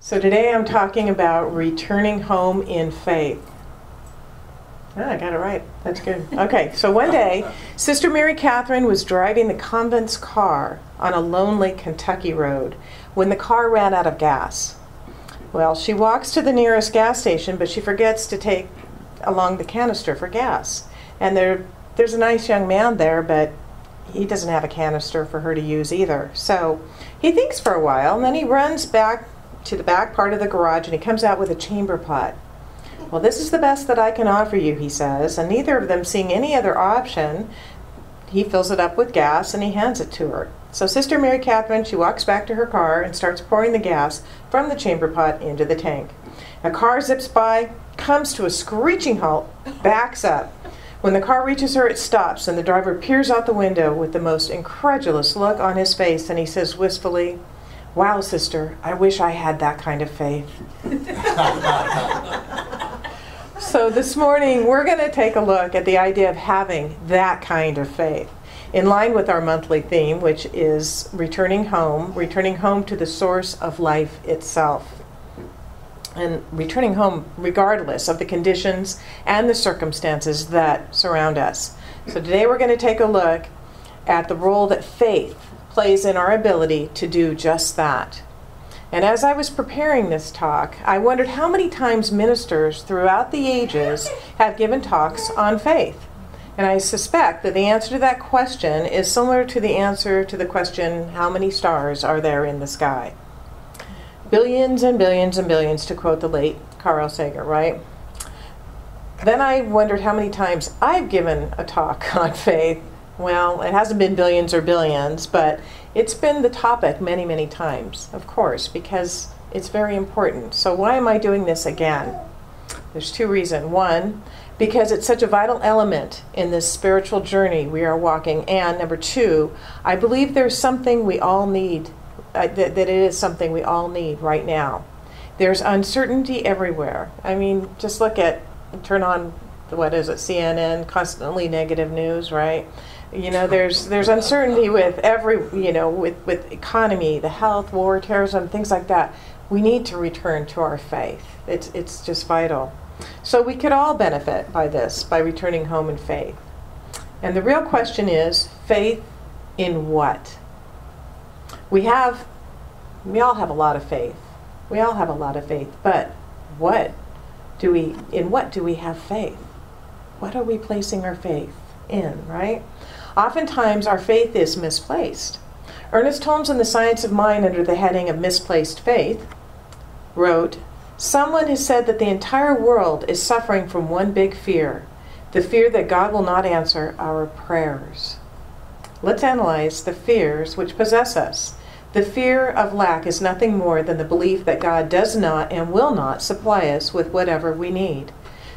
So today I'm talking about returning home in faith. I got it right. That's good. Okay, so one day, Sister Mary Catherine was driving the convent's car on a lonely Kentucky road when the car ran out of gas. Well, she walks to the nearest gas station, but she forgets to take along the canister for gas. And there's a nice young man there, but he doesn't have a canister for her to use either. So he thinks for a while, and then he runs back to the back part of the garage, and he comes out with a chamber pot. Well, this is the best that I can offer you, he says, and neither of them seeing any other option, he fills it up with gas and he hands it to her. So Sister Mary Catherine, she walks back to her car and starts pouring the gas from the chamber pot into the tank. A car zips by, comes to a screeching halt, backs up. When the car reaches her, it stops, and the driver peers out the window with the most incredulous look on his face, and he says wistfully, "Wow, sister, I wish I had that kind of faith." So this morning, we're going to take a look at the idea of having that kind of faith, in line with our monthly theme, which is returning home to the source of life itself. And returning home regardless of the conditions and the circumstances that surround us. So today we're going to take a look at the role that faith plays in our ability to do just that. And as I was preparing this talk, I wondered how many times ministers throughout the ages have given talks on faith. And I suspect that the answer to that question is similar to the answer to the question, how many stars are there in the sky? Billions and billions and billions, to quote the late Carl Sagan, right? Then I wondered how many times I've given a talk on faith. Well, it hasn't been billions or billions, but it's been the topic many, many times, of course, because it's very important. So why am I doing this again? There's two reasons. One, because it's such a vital element in this spiritual journey we are walking. And number two, I believe there's something we all need, that it is something we all need right now. There's uncertainty everywhere. I mean, just turn on, CNN, constantly negative news, right? You know, there's uncertainty with with economy, the health, war, terrorism, things like that. We need to return to our faith. It's just vital. So we could all benefit by this, by returning home in faith. And the real question is, faith in what? We all have a lot of faith. We all have a lot of faith, but in what do we have faith? What are we placing our faith in, right? Oftentimes our faith is misplaced. Ernest Holmes in The Science of Mind, under the heading of Misplaced Faith, wrote, "Someone has said that the entire world is suffering from one big fear, the fear that God will not answer our prayers." Let's analyze the fears which possess us. The fear of lack is nothing more than the belief that God does not and will not supply us with whatever we need.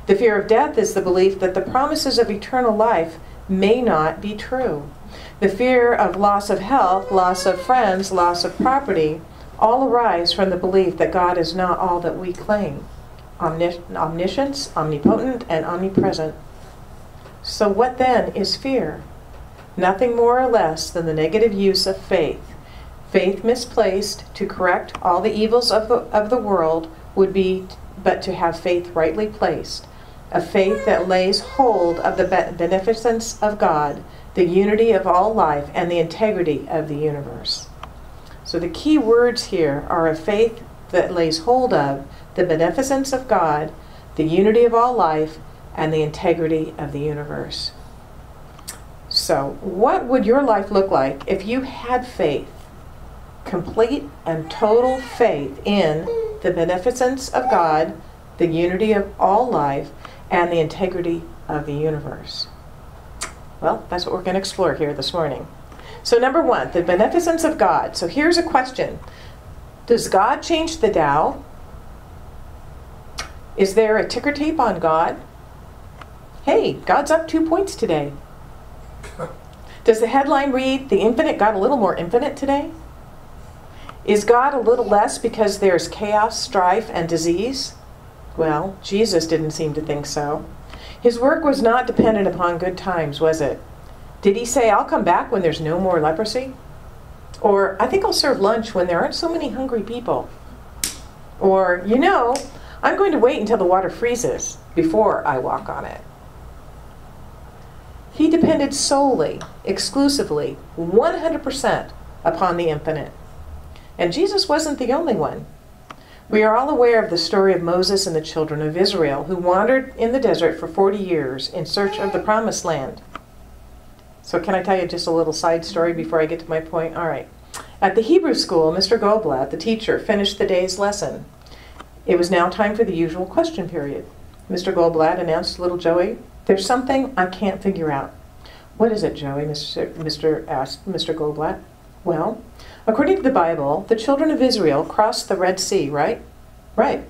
The fear of death is the belief that the promises of eternal life may not be true. The fear of loss of health, loss of friends, loss of property, all arise from the belief that God is not all that we claim. Omniscience, omnipotent, and omnipresent. So what then is fear? Nothing more or less than the negative use of faith. Faith misplaced to correct all the evils of the world would be but to have faith rightly placed. A faith that lays hold of the beneficence of God, the unity of all life, and the integrity of the universe. So the key words here are a faith that lays hold of the beneficence of God, the unity of all life, and the integrity of the universe. So what would your life look like if you had faith, complete and total faith in the beneficence of God, the unity of all life, and the integrity of the universe? Well, that's what we're going to explore here this morning. So number one, the beneficence of God. So here's a question. Does God change the Tao? Is there a ticker tape on God? Hey, God's up 2 points today. Does the headline read, "The infinite got a little more infinite today"? Is God a little less because there's chaos, strife, and disease? Well, Jesus didn't seem to think so. His work was not dependent upon good times, was it? Did he say, "I'll come back when there's no more leprosy"? Or, "I think I'll serve lunch when there aren't so many hungry people"? Or, you know, I'm going to wait until the water freezes before I walk on it. He depended solely, exclusively, 100% upon the infinite. And Jesus wasn't the only one. We are all aware of the story of Moses and the children of Israel, who wandered in the desert for 40 years in search of the promised land. So can I tell you just a little side story before I get to my point? All right. At the Hebrew school, Mr. Goldblatt, the teacher, finished the day's lesson. It was now time for the usual question period. Mr. Goldblatt announced to little Joey, "There's something I can't figure out." "What is it, Joey?" asked Mr. Goldblatt. "Well, according to the Bible, the children of Israel crossed the Red Sea, right?" "Right."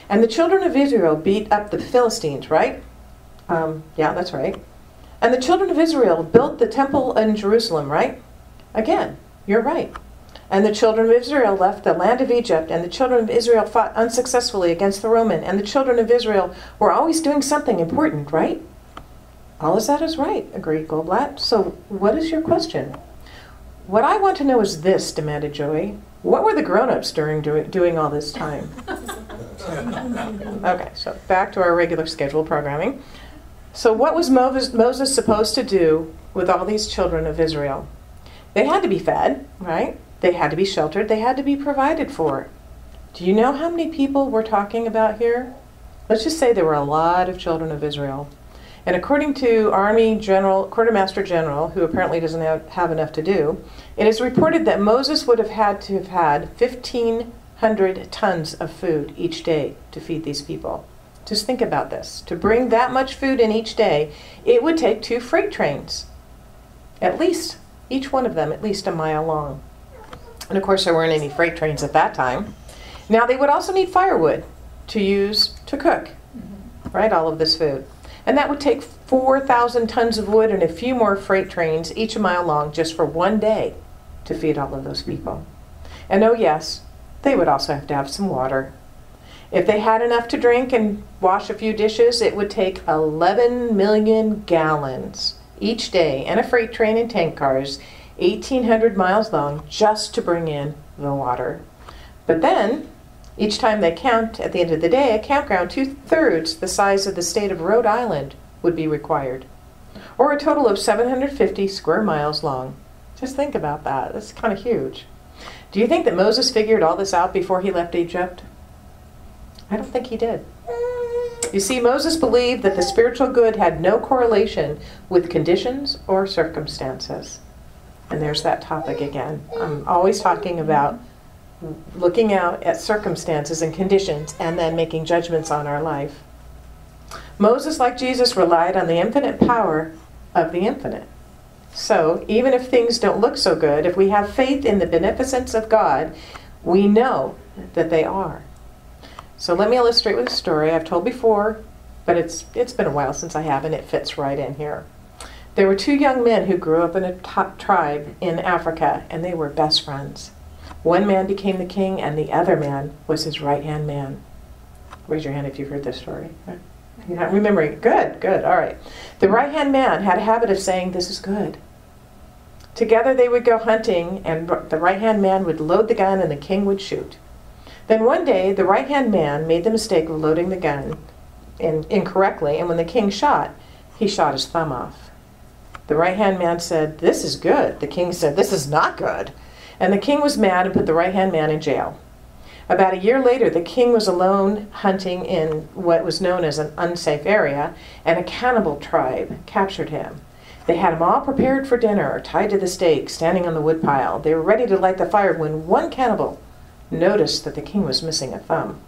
"And the children of Israel beat up the Philistines, right?" Yeah, that's right." "And the children of Israel built the temple in Jerusalem, right?" "Again, you're right." "And the children of Israel left the land of Egypt, and the children of Israel fought unsuccessfully against the Roman, and the children of Israel were always doing something important, right?" "All of that is right," agreed Goldblatt. "So what is your question?" "What I want to know is this," demanded Joey. "What were the grown-ups doing all this time?" Okay, so back to our regular scheduled programming. So what was Moses supposed to do with all these children of Israel? They had to be fed, right? They had to be sheltered. They had to be provided for. Do you know how many people we're talking about here? Let's just say there were a lot of children of Israel. And according to Quartermaster General, who apparently doesn't have enough to do, it is reported that Moses would have had 1,500 tons of food each day to feed these people. Just think about this. To bring that much food in each day, it would take 2 freight trains. At least, each one of them at least a mile long. And of course there weren't any freight trains at that time. Now they would also need firewood to use to cook, right, all of this food. And that would take 4,000 tons of wood and a few more freight trains, each a mile long, just for one day to feed all of those people. And oh yes, they would also have to have some water. If they had enough to drink and wash a few dishes, it would take 11 million gallons each day, and a freight train and tank cars, 1,800 miles long, just to bring in the water. But then, each time they count, at the end of the day, a campground 2/3 the size of the state of Rhode Island would be required, or a total of 750 square miles long. Just think about that. That's kind of huge. Do you think that Moses figured all this out before he left Egypt? I don't think he did. You see, Moses believed that the spiritual good had no correlation with conditions or circumstances. And there's that topic again. I'm always talking about looking out at circumstances and conditions and then making judgments on our life. Moses, like Jesus, relied on the infinite power of the infinite. So even if things don't look so good, if we have faith in the beneficence of God, we know that they are. So let me illustrate with a story I've told before, but it's been a while since I have, and it fits right in here. There were 2 young men who grew up in a tribe in Africa, and they were best friends. One man became the king, and the other man was his right-hand man. Raise your hand if you've heard this story. You're not remembering. Good, good, all right. The right-hand man had a habit of saying, "This is good." Together they would go hunting, and the right-hand man would load the gun, and the king would shoot. Then one day, the right-hand man made the mistake of loading the gun incorrectly, and when the king shot, he shot his thumb off. The right-hand man said, "This is good." The king said, "This is not good." And the king was mad and put the right-hand man in jail. About a year later, the king was alone hunting in what was known as an unsafe area, and a cannibal tribe captured him. They had him all prepared for dinner, tied to the stake, standing on the woodpile. They were ready to light the fire when one cannibal noticed that the king was missing a thumb.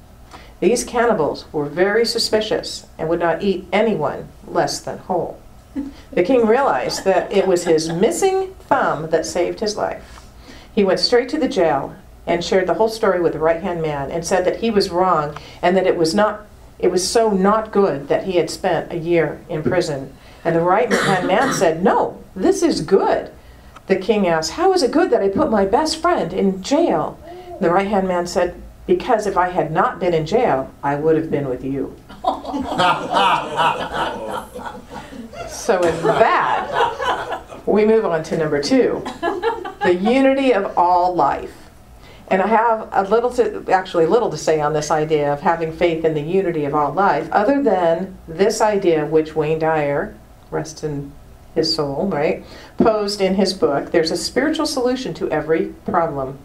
These cannibals were very suspicious and would not eat anyone less than whole. The king realized that it was his missing thumb that saved his life. He went straight to the jail and shared the whole story with the right-hand man and said that he was wrong and that it was so not good that he had spent a year in prison. And the right-hand man said, "No, this is good." The king asked, "How is it good that I put my best friend in jail?" The right-hand man said, "Because if I had not been in jail, I would have been with you." So with that, we move on to number 2, the unity of all life. And I have actually little to say on this idea of having faith in the unity of all life, other than this idea which Wayne Dyer, rest in his soul, right, posed in his book. There's a spiritual solution to every problem.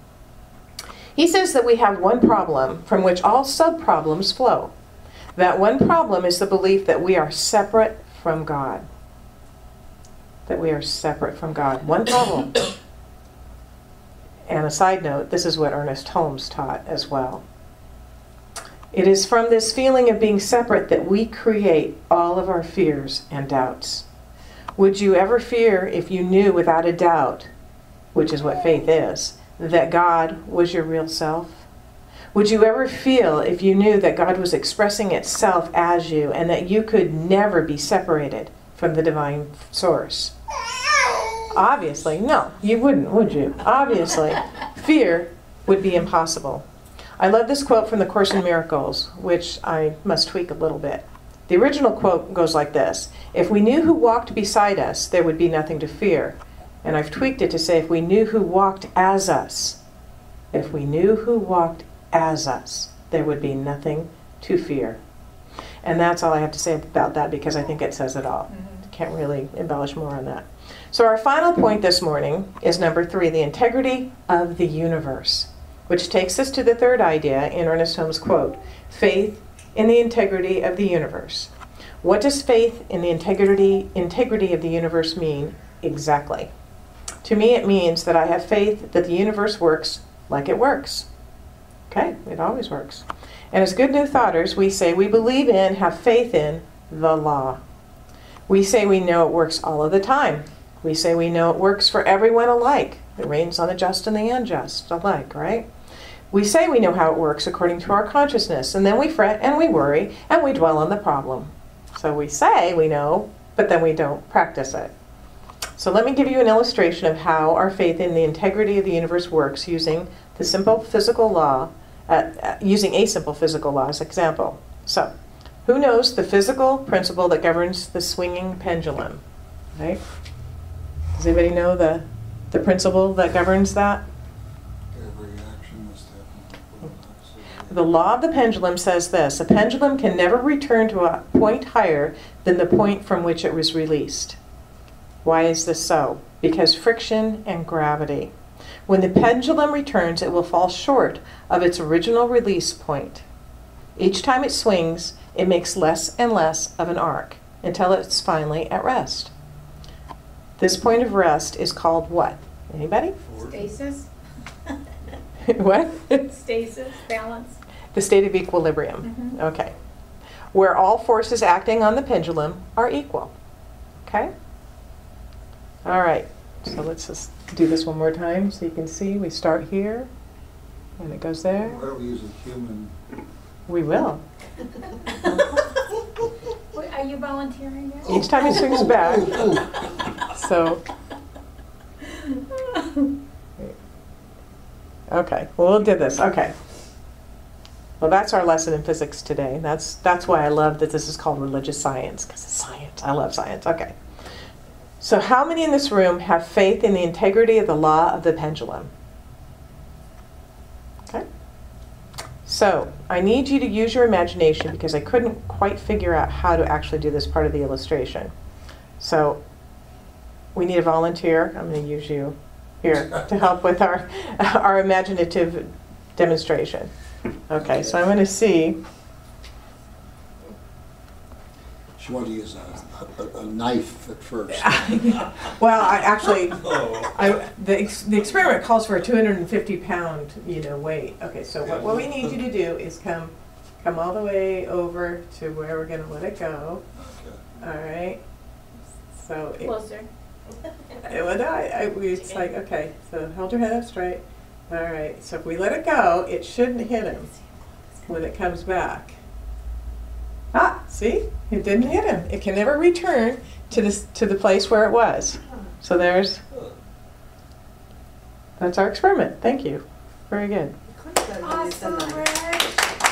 He says that we have one problem from which all sub-problems flow. That one problem is the belief that we are separate from God. That we are separate from God. One problem. And a side note, this is what Ernest Holmes taught as well. It is from this feeling of being separate that we create all of our fears and doubts. Would you ever fear if you knew without a doubt, which is what faith is, that God was your real self? Would you ever feel if you knew that God was expressing itself as you and that you could never be separated from the divine source? Obviously, no, you wouldn't, would you? Obviously, fear would be impossible. I love this quote from the Course in Miracles, which I must tweak a little bit. The original quote goes like this: if we knew who walked beside us, there would be nothing to fear. And I've tweaked it to say, if we knew who walked as us, if we knew who walked as us, there would be nothing to fear. And that's all I have to say about that, because I think it says it all. Can't really embellish more on that. So our final point this morning is number 3, the integrity of the universe, which takes us to the third idea in Ernest Holmes' quote, faith in the integrity of the universe. What does faith in the integrity of the universe mean exactly? To me, it means that I have faith that the universe works like it works. Okay, it always works. And as good New Thoughters, we say we believe in, have faith in, the law. We say we know it works all of the time. We say we know it works for everyone alike. It rains on the just and the unjust alike, right? We say we know how it works according to our consciousness, and then we fret and we worry and we dwell on the problem. So we say we know, but then we don't practice it. So let me give you an illustration of how our faith in the integrity of the universe works using the simple physical law, using a simple physical law as an example. So, who knows the physical principle that governs the swinging pendulum? Right? Does anybody know the principle that governs that? Every action must have The law of the pendulum says this: a pendulum can never return to a point higher than the point from which it was released. Why is this so? Because friction and gravity. When the pendulum returns, it will fall short of its original release point. Each time it swings, it makes less and less of an arc until it's finally at rest. This point of rest is called what? Anybody? Stasis. What? Stasis, balance. The state of equilibrium. Okay. Where all forces acting on the pendulum are equal. Okay? All right. So let's just do this one more time so you can see. We start here, and it goes there. Why don't we use a human? We will. Wait, are you volunteering now? Each time he swings back. So. Okay. Well, we'll do this. Okay. Well, that's our lesson in physics today. That's why I love that this is called religious science, because it's science. I love science. Okay. So how many in this room have faith in the integrity of the law of the pendulum? Okay. So I need you to use your imagination, because I couldn't quite figure out how to actually do this part of the illustration. So we need a volunteer. I'm going to use you here to help with our imaginative demonstration. Okay, so I'm going to see. She wanted to use a knife at first. Well, the experiment calls for a 250-pound, weight. Okay, so what we need you to do is come all the way over to where we're going to let it go. Okay. All right. So Closer. it's like, okay. So hold your head up straight. All right. So if we let it go, it shouldn't hit him when it comes back. Ah, see? It didn't hit him. It can never return to the place where it was. So that's our experiment. Thank you. Very good. Awesome, Rick.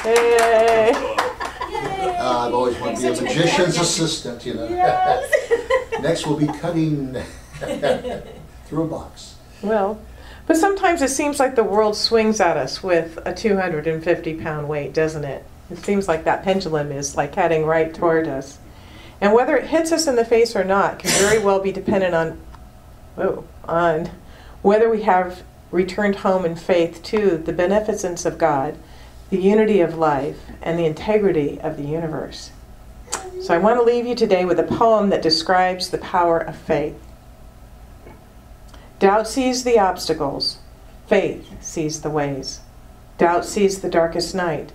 Yay! I've always wanted to be a magician's assistant, Yes. Next we'll be cutting through a box. Well, But sometimes it seems like the world swings at us with a 250-pound weight, doesn't it? It seems like that pendulum is like heading right toward us. And whether it hits us in the face or not can very well be dependent on whether we have returned home in faith to the beneficence of God, the unity of life, and the integrity of the universe. So I want to leave you today with a poem that describes the power of faith. Doubt sees the obstacles, faith sees the ways. Doubt sees the darkest night,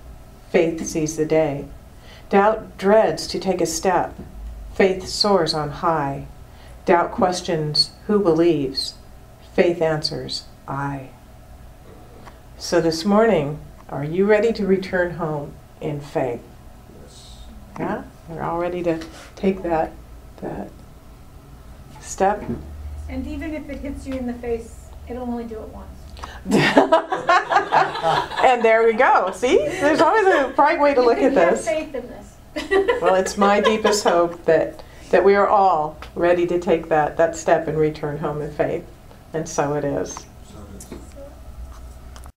faith sees the day. Doubt dreads to take a step, faith soars on high. Doubt questions who believes, faith answers I. So this morning, are you ready to return home in faith? Yes. Yeah? We're all ready to take that step. And even if it hits you in the face, it'll only do it once. And there we go. See? There's always a bright way to look at You can have this. faith in this. Well, it's my deepest hope that we are all ready to take that step and return home in faith. And so it is.